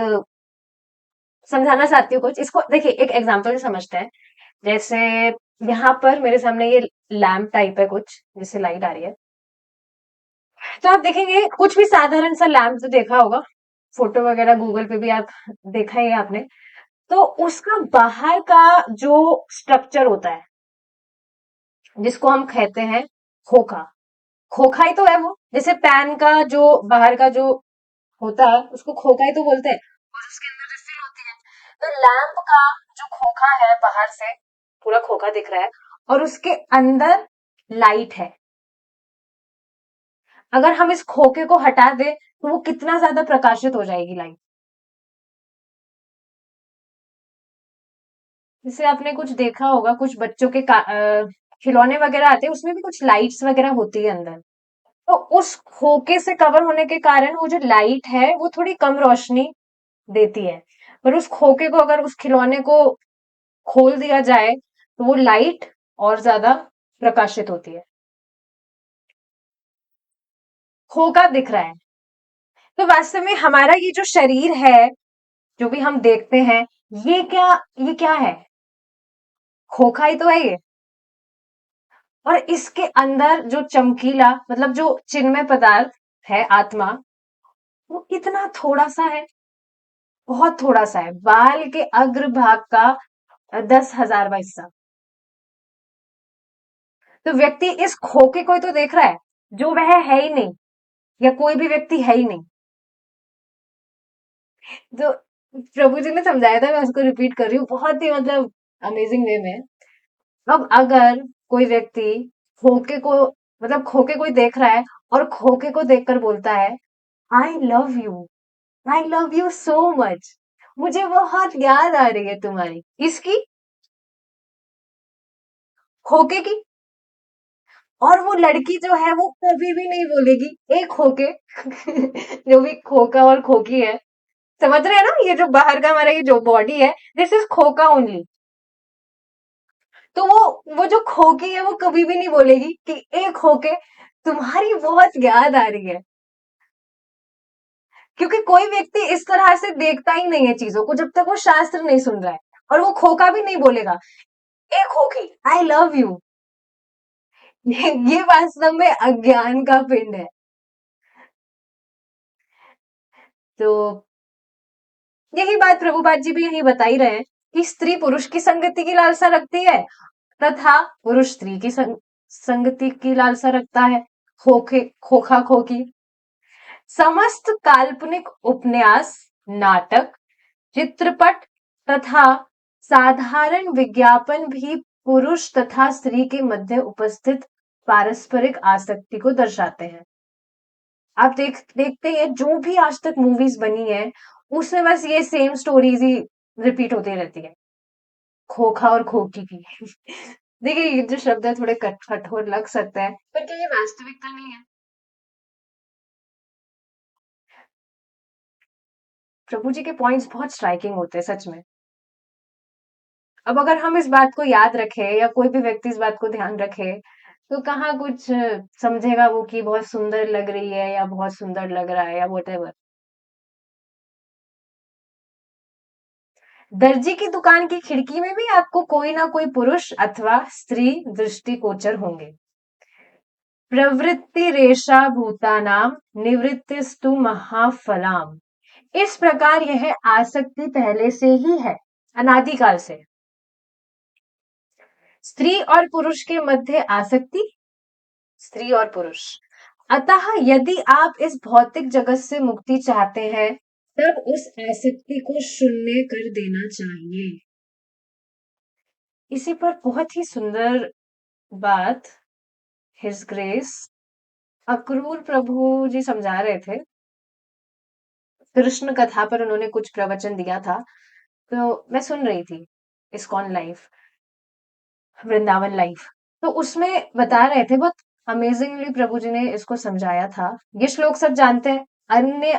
समझाना चाहती हूँ कुछ। इसको देखिए, एक एग्जांपल से समझते हैं। जैसे यहाँ पर मेरे सामने ये लैम्प टाइप है कुछ, जिससे लाइट आ रही है। तो आप देखेंगे कुछ भी साधारण सा लैम्प जो देखा होगा, फोटो वगैरह गूगल पे भी आप देखा ही है आपने, तो उसका बाहर का जो स्ट्रक्चर होता है जिसको हम कहते हैं खोखा, खोखा ही तो है वो। जैसे पैन का जो बाहर का जो होता है उसको खोखा ही तो बोलते हैं, और उसके अंदर जो फिल होती है। तो लैंप का जो खोखा है बाहर से पूरा खोखा दिख रहा है, और उसके अंदर लाइट है। अगर हम इस खोखे को हटा दें तो वो कितना ज्यादा प्रकाशित हो जाएगी लाइट। जैसे आपने कुछ देखा होगा, कुछ बच्चों के खिलौने वगैरह आते हैं, उसमें भी कुछ लाइट्स वगैरह होती है अंदर। तो उस खोखे से कवर होने के कारण वो जो लाइट है वो थोड़ी कम रोशनी देती है। पर उस खोखे को, अगर उस खिलौने को खोल दिया जाए तो वो लाइट और ज्यादा प्रकाशित होती है। खोखा दिख रहा है। तो वास्तव में हमारा ये जो शरीर है, जो भी हम देखते हैं, ये क्या ये क्या है? खोखा ही तो है ये। और इसके अंदर जो चमकीला मतलब जो चिन्मय पदार्थ है आत्मा, वो इतना थोड़ा सा है, बहुत थोड़ा सा है, बाल के अग्रभाग का 10,000वां हिस्सा। तो व्यक्ति इस खोखे को ही तो देख रहा है, जो वह है ही नहीं, या कोई भी व्यक्ति है ही नहीं। तो प्रभु जी ने समझाया था, मैं उसको रिपीट कर रही हूँ बहुत ही मतलब अमेजिंग वे में। अब अगर कोई व्यक्ति खोखे को मतलब खोखे को ही देख रहा है और खोखे को देखकर बोलता है, I love you, I love you so much, मुझे बहुत याद आ रही है तुम्हारी, इसकी, खोखे की। और वो लड़की जो है वो कभी भी नहीं बोलेगी एक खोके जो भी खोका और खोकी है, समझ रहे हैं ना, ये जो बाहर का हमारा ये जो बॉडी है, दिस इज खोका ओनली। तो वो जो खोकी है वो कभी भी नहीं बोलेगी कि एक खोके तुम्हारी बहुत याद आ रही है, क्योंकि कोई व्यक्ति इस तरह से देखता ही नहीं है चीजों को जब तक वो शास्त्र नहीं सुन रहा है। और वो खोका भी नहीं बोलेगा ए खोखी आई लव यू। ये वास्तव में अज्ञान का पिंड है। तो यही बात प्रभुपाद जी भी यही बता ही रहे हैं कि स्त्री पुरुष की संगति की लालसा रखती है, तथा पुरुष स्त्री की संगति की लालसा रखता है। खोखे खोखा खोखी समस्त काल्पनिक उपन्यास, नाटक, चित्रपट तथा साधारण विज्ञापन भी पुरुष तथा स्त्री के मध्य उपस्थित पारस्परिक आसक्ति को दर्शाते हैं। आप देखते हैं जो भी आज तक मूवीज बनी है, उसमें बस ये सेम स्टोरीज ही रिपीट होती रहती है, खोखा और खोखी की। देखिए ये जो शब्द है थोड़े कठोर लग सकता है, पर क्या ये वास्तविकता नहीं है? प्रभु जी के पॉइंट्स बहुत स्ट्राइकिंग होते हैं सच में। अब अगर हम इस बात को याद रखें या कोई भी व्यक्ति इस बात को ध्यान रखे, तो कहाँ कुछ समझेगा वो कि बहुत सुंदर लग रही है या बहुत सुंदर लग रहा है या वॉटेवर। दर्जी की दुकान की खिड़की में भी आपको कोई ना कोई पुरुष अथवा स्त्री दृष्टिगोचर होंगे। प्रवृत्ति रेशा भूतानाम निवृत्तिस्तु महाफलाम। इस प्रकार यह आसक्ति पहले से ही है, अनादिकाल से। स्त्री और पुरुष के मध्य आसक्ति, स्त्री और पुरुष। अतः यदि आप इस भौतिक जगत से मुक्ति चाहते हैं, तब उस आसक्ति को शून्य कर देना चाहिए। इसी पर बहुत ही सुंदर बात हिज ग्रेस अक्रूर प्रभु जी समझा रहे थे। कृष्ण कथा पर उन्होंने कुछ प्रवचन दिया था, तो मैं सुन रही थी इस्कॉन लाइफ, वृंदावन लाइफ। तो उसमें बता रहे थे बहुत अमेजिंगली, प्रभु जी ने इसको समझाया था। ये श्लोक सब जानते हैं, अन्य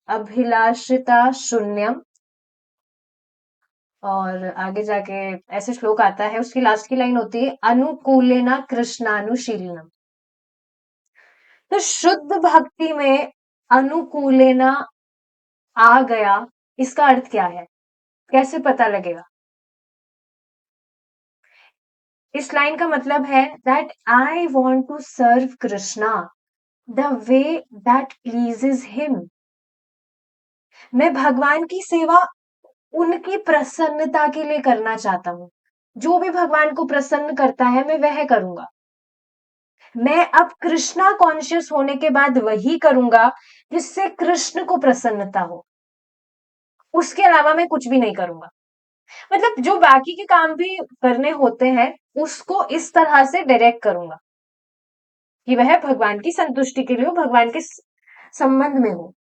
अभिलाषिता शून्यम। और आगे जाके ऐसे श्लोक आता है, उसकी लास्ट की लाइन होती है अनुकूलेना कृष्णानुशीलनम। तो शुद्ध भक्ति में अनुकूलेना आ गया, इसका अर्थ क्या है, कैसे पता लगेगा? इस लाइन का मतलब है that I want to serve Krishna the way that pleases him. मैं भगवान की सेवा उनकी प्रसन्नता के लिए करना चाहता हूँ। जो भी भगवान को प्रसन्न करता है मैं वह करूंगा। मैं अब कृष्णा कॉन्शियस होने के बाद वही करूंगा जिससे कृष्ण को प्रसन्नता हो, उसके अलावा मैं कुछ भी नहीं करूंगा। मतलब जो बाकी के काम भी करने होते हैं उसको इस तरह से डायरेक्ट करूंगा कि वह भगवान की संतुष्टि के लिए हो, भगवान के संबंध में हो।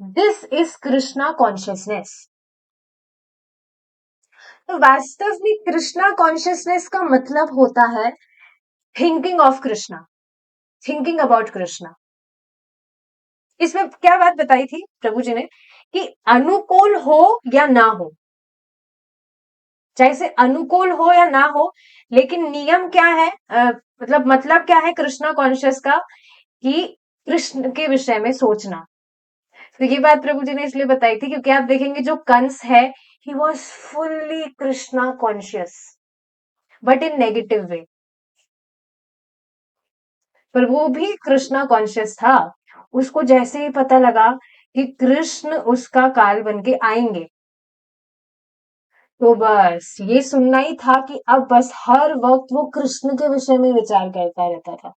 This is Krishna consciousness. तो वास्तव में कृष्णा कॉन्शियसनेस का मतलब होता है thinking of Krishna, thinking about Krishna. इसमें क्या बात बताई थी प्रभु जी ने कि अनुकूल हो या ना हो, चाहे से अनुकूल हो या ना हो, लेकिन नियम क्या है, मतलब क्या है कृष्णा कॉन्शियस का, कि कृष्ण के विषय में सोचना, तो ये बात प्रभु जी ने इसलिए बताई थी क्योंकि आप देखेंगे जो कंस है, he was fully Krishna conscious, but in negative way. पर वो भी कृष्णा कॉन्शियस था। उसको जैसे ही पता लगा कि कृष्ण उसका काल बन के आएंगे, तो बस ये सुनना ही था कि अब बस हर वक्त वो कृष्ण के विषय में विचार करता रहता था।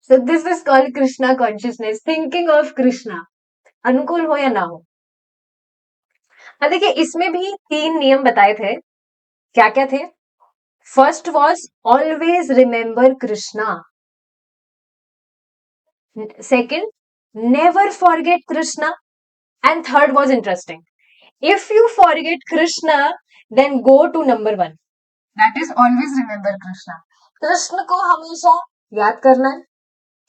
So this is called Krishna consciousness, thinking of Krishna, अनुकूल हो या ना हो। अब देखिए इसमें भी 3 नियम बताए थे। क्या-क्या थे? First was always remember Krishna. Second, never forget Krishna. And third was interesting, if you forget Krishna then go to number 1, that is always remember Krishna. Krishna को हमेशा याद करना है।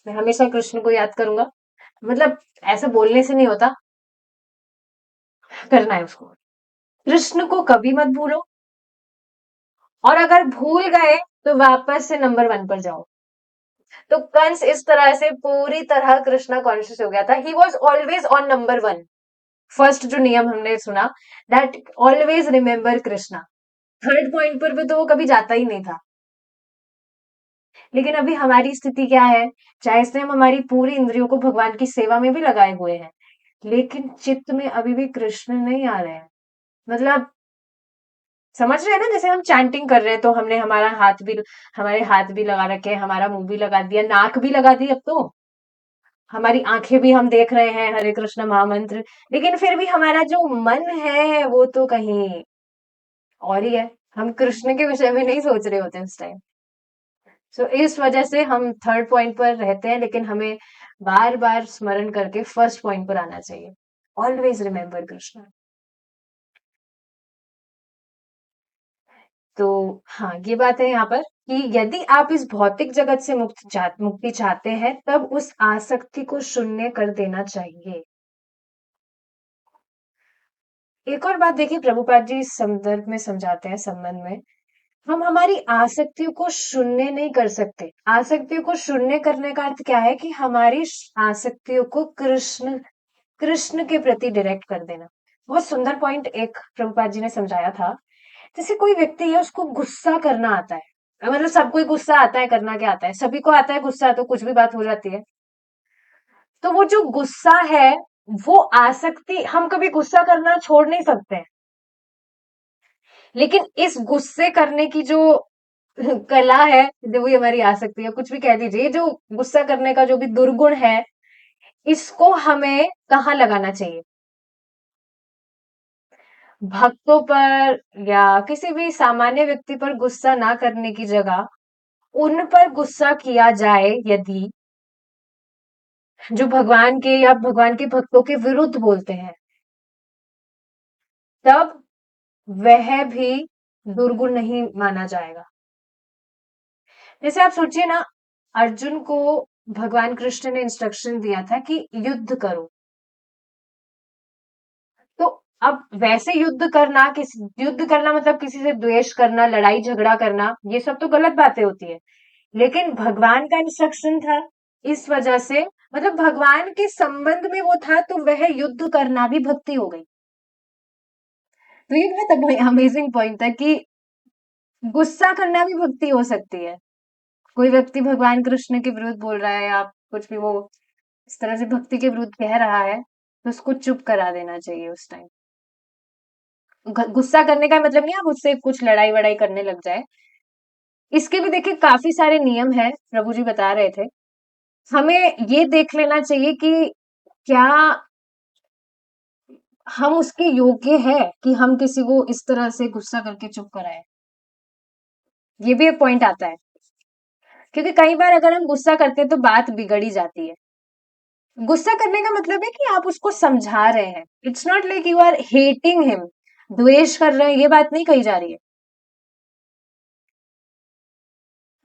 मैं हमेशा कृष्ण को याद करूंगा, मतलब ऐसा बोलने से नहीं होता, करना है उसको। कृष्ण को कभी मत भूलो, और अगर भूल गए तो वापस से नंबर 1 पर जाओ। तो कंस इस तरह से पूरी तरह कृष्णा कॉन्शियस हो गया था, he was always on number 1। First जो नियम हमने सुना, that always remember Krishna, third point पर भी तो वो कभी जाता ही नहीं था। लेकिन अभी हमारी स्थिति क्या है, चाहे से हम हमारी पूरी इंद्रियों को भगवान की सेवा में भी लगाए हुए हैं, लेकिन चित्त में अभी भी कृष्ण नहीं आ रहे हैं। मतलब समझ रहे हैं ना, जैसे हम चैंटिंग कर रहे हैं तो हमने हमारे हाथ भी लगा रखे हैं, हमारा मुंह भी लगा दिया, नाक भी लगा दी, अब तो हमारी आंखें भी हम देख रहे हैं हरे कृष्ण महामंत्र, लेकिन फिर भी हमारा जो मन है वो तो कहीं और ही है। हम कृष्ण के विषय में नहीं सोच रहे होते उस टाइम। सो इस वजह से हम थर्ड पॉइंट पर रहते हैं, लेकिन हमें बार बार स्मरण करके फर्स्ट पॉइंट पर आना चाहिए। Always remember Krishna. तो हाँ, ये बात है यहाँ पर कि यदि आप इस भौतिक जगत से मुक्ति चाहते हैं, तब उस आसक्ति को शून्य कर देना चाहिए। एक और बात देखिए, प्रभुपाद जी इस संदर्भ में समझाते हैं, संबंध में, हम हमारी आसक्तियों को शून्य नहीं कर सकते। आसक्तियों को शून्य करने का अर्थ क्या है कि हमारी आसक्तियों को कृष्ण कृष्ण के प्रति डायरेक्ट कर देना। बहुत सुंदर पॉइंट एक प्रभुपाद जी ने समझाया था। जैसे कोई व्यक्ति है, उसको गुस्सा करना आता है, मतलब सबको ही गुस्सा आता है, करना क्या आता है, सभी को आता है गुस्सा, तो कुछ भी बात हो जाती है। तो वो जो गुस्सा है, वो आसक्ति, हम कभी गुस्सा करना छोड़ नहीं सकते हैं, लेकिन इस गुस्से करने की जो कला है, जो भी हमारी आसक्ति है, कुछ भी कह दीजिए, जो गुस्सा करने का जो भी दुर्गुण है, इसको हमें कहाँ लगाना चाहिए? भक्तों पर या किसी भी सामान्य व्यक्ति पर गुस्सा ना करने की जगह उन पर गुस्सा किया जाए, यदि जो भगवान के या भगवान के भक्तों के विरुद्ध बोलते हैं, तब वह भी दुर्गुण नहीं माना जाएगा। जैसे आप सोचिए ना, अर्जुन को भगवान कृष्ण ने इंस्ट्रक्शन दिया था कि युद्ध करो। तो अब वैसे युद्ध करना मतलब किसी से द्वेष करना, लड़ाई झगड़ा करना, ये सब तो गलत बातें होती है। लेकिन भगवान का इंस्ट्रक्शन था, इस वजह से, मतलब भगवान के संबंध में वो था, तो वह युद्ध करना भी भक्ति हो गई। तो ये बहुत अमेजिंग पॉइंट था कि गुस्सा करना भी भक्ति हो सकती है। कोई व्यक्ति भगवान कृष्ण के विरुद्ध बोल रहा है या कुछ भी वो इस तरह से भक्ति के विरुद्ध कह रहा है, तो उसको चुप करा देना चाहिए उस टाइम। गुस्सा करने का मतलब नहीं आप उससे कुछ लड़ाई वड़ाई करने लग जाए। इसके भी देखिए काफी सारे नियम है, प्रभु जी बता रहे थे। हमें ये देख लेना चाहिए कि क्या हम उसके योग्य है कि हम किसी को इस तरह से गुस्सा करके चुप कराएं। ये भी एक पॉइंट आता है, क्योंकि कई बार अगर हम गुस्सा करते हैं तो बात बिगड़ ही जाती है। गुस्सा करने का मतलब है कि आप उसको समझा रहे हैं, it's not like you are hating him, द्वेष कर रहे हैं, ये बात नहीं कही जा रही है।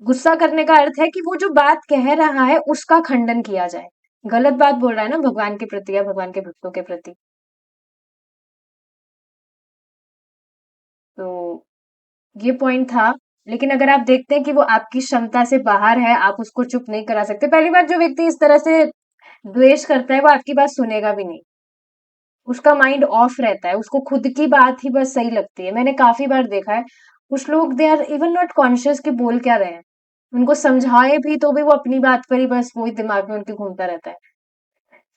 गुस्सा करने का अर्थ है कि वो जो बात कह रहा है उसका खंडन किया जाए। गलत बात बोल रहा है ना भगवान के प्रति या भगवान के भक्तों के प्रति। तो ये पॉइंट था। लेकिन अगर आप देखते हैं कि वो आपकी क्षमता से बाहर है, आप उसको चुप नहीं करा सकते। पहली बात, जो व्यक्ति इस तरह से द्वेष करता है वो आपकी बात सुनेगा भी नहीं। उसका माइंड ऑफ रहता है, उसको खुद की बात ही बस सही लगती है। मैंने काफी बार देखा है, कुछ लोग they are even not conscious कि बोल क्या रहे हैं। उनको समझाए भी तो भी वो अपनी बात पर ही बस वही दिमाग में उनके घूमता रहता है।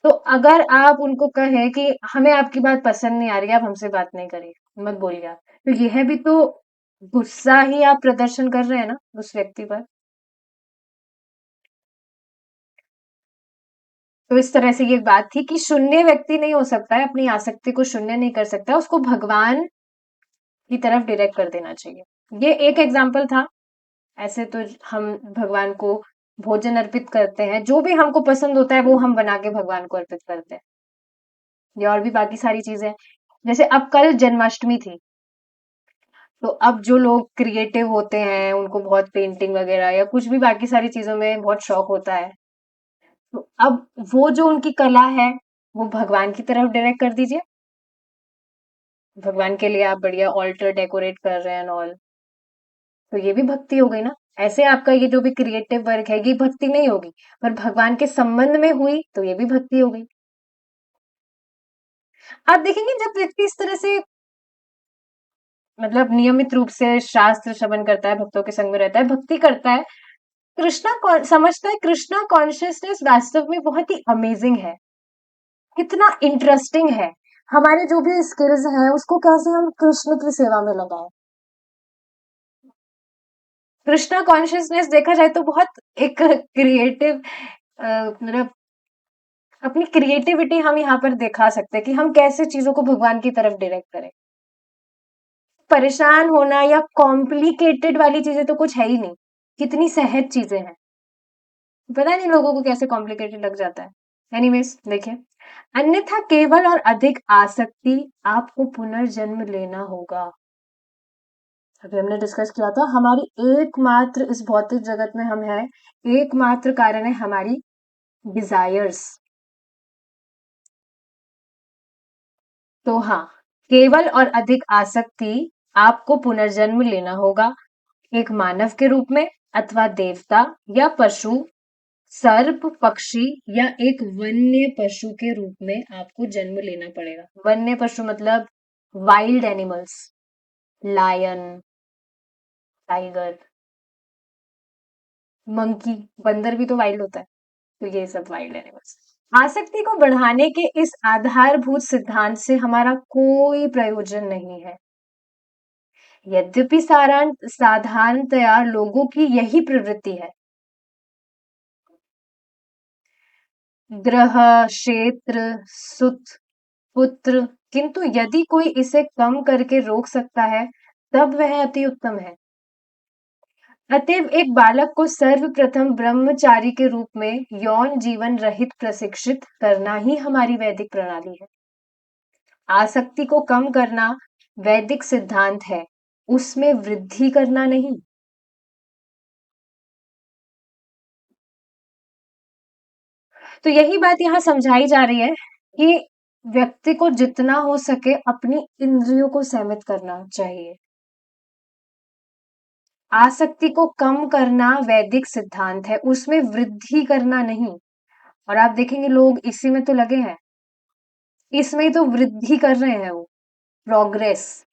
तो अगर आप उनको कहें कि हमें आपकी बात पसंद नहीं आ रही, आप हमसे बात नहीं करिए, मत बोलिए आप, तो यह भी तो गुस्सा ही आप प्रदर्शन कर रहे हैं ना उस व्यक्ति पर। तो इस तरह से ये बात थी कि शून्य व्यक्ति नहीं हो सकता है, अपनी आसक्ति को शून्य नहीं कर सकता, उसको भगवान की तरफ डायरेक्ट कर देना चाहिए। ये एक एग्जाम्पल था। ऐसे तो हम भगवान को भोजन अर्पित करते हैं, जो भी हमको पसंद होता है वो हम बना के भगवान को अर्पित करते हैं। ये और भी बाकी सारी चीजें, जैसे अब कल जन्माष्टमी थी, तो अब जो लोग क्रिएटिव होते हैं, उनको बहुत पेंटिंग वगैरह या कुछ भी बाकी सारी चीजों में बहुत शौक होता है, तो अब वो जो उनकी कला है, वो भगवान की तरफ डायरेक्ट कर दीजिए। भगवान के लिए आप बढ़िया ऑल्टर डेकोरेट कर रहे हैं ऑल, तो ये भी भक्ति हो गई ना। ऐसे आपका ये जो भी क्रिएटिव वर्क है, ये भक्ति नहीं होगी, पर भगवान के संबंध में हुई तो ये भी भक्ति हो गई। आप देखेंगे जब व्यक्ति इस तरह से मतलब नियमित रूप से शास्त्र श्रवण करता है, भक्तों के संग में रहता है, भक्ति करता है, समझता है कृष्णा कॉन्शियसनेस वास्तव में बहुत ही अमेजिंग है, कितना इंटरेस्टिंग है। हमारे जो भी स्किल्स हैं उसको कैसे हम कृष्ण की सेवा में लगाएं। कृष्णा कॉन्शियसनेस देखा जाए तो बहुत एक क्रिएटिव, मतलब अपनी क्रिएटिविटी हम यहाँ पर दिखा सकते हैं कि हम कैसे चीजों को भगवान की तरफ डायरेक्ट करें। परेशान होना या कॉम्प्लिकेटेड वाली चीजें तो कुछ है ही नहीं, कितनी सहज चीजें हैं। पता नहीं लोगों को कैसे कॉम्प्लिकेटेड लग जाता है। एनीवेज देखिए, अन्यथा केवल और अधिक आसक्ति आपको पुनर्जन्म लेना होगा। अभी हमने डिस्कस किया था, हमारी एकमात्र इस भौतिक जगत में हम हैं, एकमात्र कारण है हमारी डिजायर्स। तो हाँ, केवल और अधिक आसक्ति आपको पुनर्जन्म लेना होगा, एक मानव के रूप में, अथवा देवता या पशु, सर्प, पक्षी या एक वन्य पशु के रूप में आपको जन्म लेना पड़ेगा। वन्य पशु मतलब wild animals, lion, tiger, monkey, बंदर भी तो वाइल्ड होता है, तो ये सब वाइल्ड एनिमल्स। आसक्ति को बढ़ाने के इस आधारभूत सिद्धांत से हमारा कोई प्रयोजन नहीं है। यद्यपि साधारणतया लोगों की यही प्रवृत्ति है। ग्रह, क्षेत्र, सुत, पुत्र, किंतु यदि कोई इसे कम करके रोक सकता है, तब वह अति उत्तम है। अतएव एक बालक को सर्वप्रथम ब्रह्मचारी के रूप में यौन जीवन रहित प्रशिक्षित करना ही हमारी वैदिक प्रणाली है। आसक्ति को कम करना वैदिक सिद्धांत है, उसमें वृद्धि करना नहीं। तो यही बात यहाँ समझाई जा रही है कि व्यक्ति को जितना हो सके अपनी इंद्रियों को सीमित करना चाहिए। आसक्ति को कम करना वैदिक सिद्धांत है, उसमें वृद्धि करना नहीं। और आप देखेंगे लोग इसी में तो लगे हैं, इसमें ही तो वृद्धि कर रहे हैं वो, प्रोग्रेस।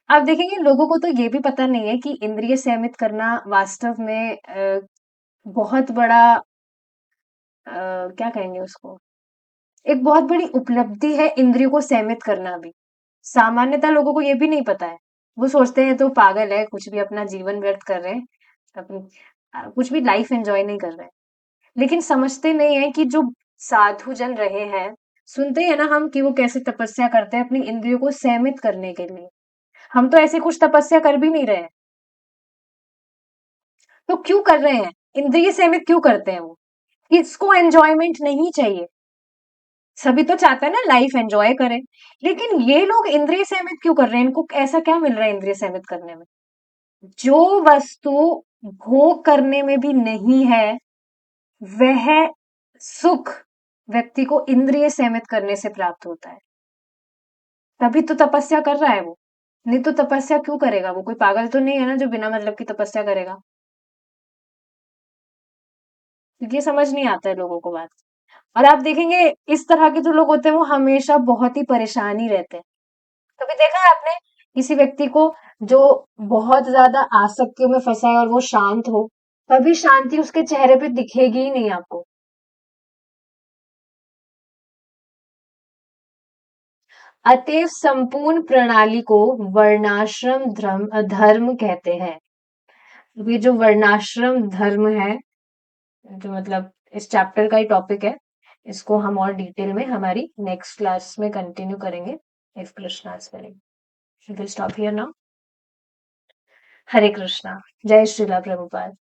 आप देखेंगे लोगों को तो ये भी पता नहीं है कि इंद्रिय संयमित करना वास्तव में बहुत बड़ा, क्या कहेंगे उसको, एक बहुत बड़ी उपलब्धि है इंद्रियों को संयमित करना भी। सामान्यतः लोगों को ये भी नहीं पता है, वो सोचते हैं तो पागल है, कुछ भी अपना जीवन व्यर्थ कर रहे हैं, अपनी कुछ भी लाइफ एंजॉय नहीं कर रहे हैं। लेकिन समझते नहीं है कि जो साधु जन रहे हैं, सुनते हैं ना हम कि वो कैसे तपस्या करते हैं अपनी इंद्रियों को संयमित करने के लिए। हम तो ऐसे कुछ तपस्या कर भी नहीं रहे हैं, तो क्यों कर रहे हैं? इंद्रिय संयमित क्यों करते हैं वो? किसको एंजॉयमेंट नहीं चाहिए? सभी तो चाहता है ना लाइफ एंजॉय करें, लेकिन ये लोग इंद्रिय संयमित क्यों कर रहे हैं? इनको ऐसा क्या मिल रहा है इंद्रिय संयमित करने में? जो वस्तु भोग करने में भी नहीं है, वह सुख व्यक्ति को इंद्रिय संयमित करने से प्राप्त होता है। तभी तो तपस्या कर रहा है वो, नहीं तो तपस्या क्यों करेगा? वो कोई पागल तो नहीं है ना जो बिना मतलब की तपस्या करेगा। क्योंकि ये समझ नहीं आता है लोगों को बात। और आप देखेंगे इस तरह के जो लोग होते हैं वो हमेशा बहुत ही परेशान ही रहते हैं। कभी देखा है आपने किसी व्यक्ति को जो बहुत ज्यादा आसक्तियों में फंसा है और वो शांत हो? कभी शांति उसके चेहरे पे दिखेगी ही नहीं आपको। अतएव संपूर्ण प्रणाली को वर्णाश्रम धर्म कहते हैं। अब ये जो वर्णाश्रम धर्म है, जो मतलब इस चैप्टर का ही टॉपिक है, इसको हम और डिटेल में हमारी नेक्स्ट क्लास में कंटिन्यू करेंगे if Krishna is willing. Will stop here now. Hare Krishna. जय श्रीला प्रभुपाद।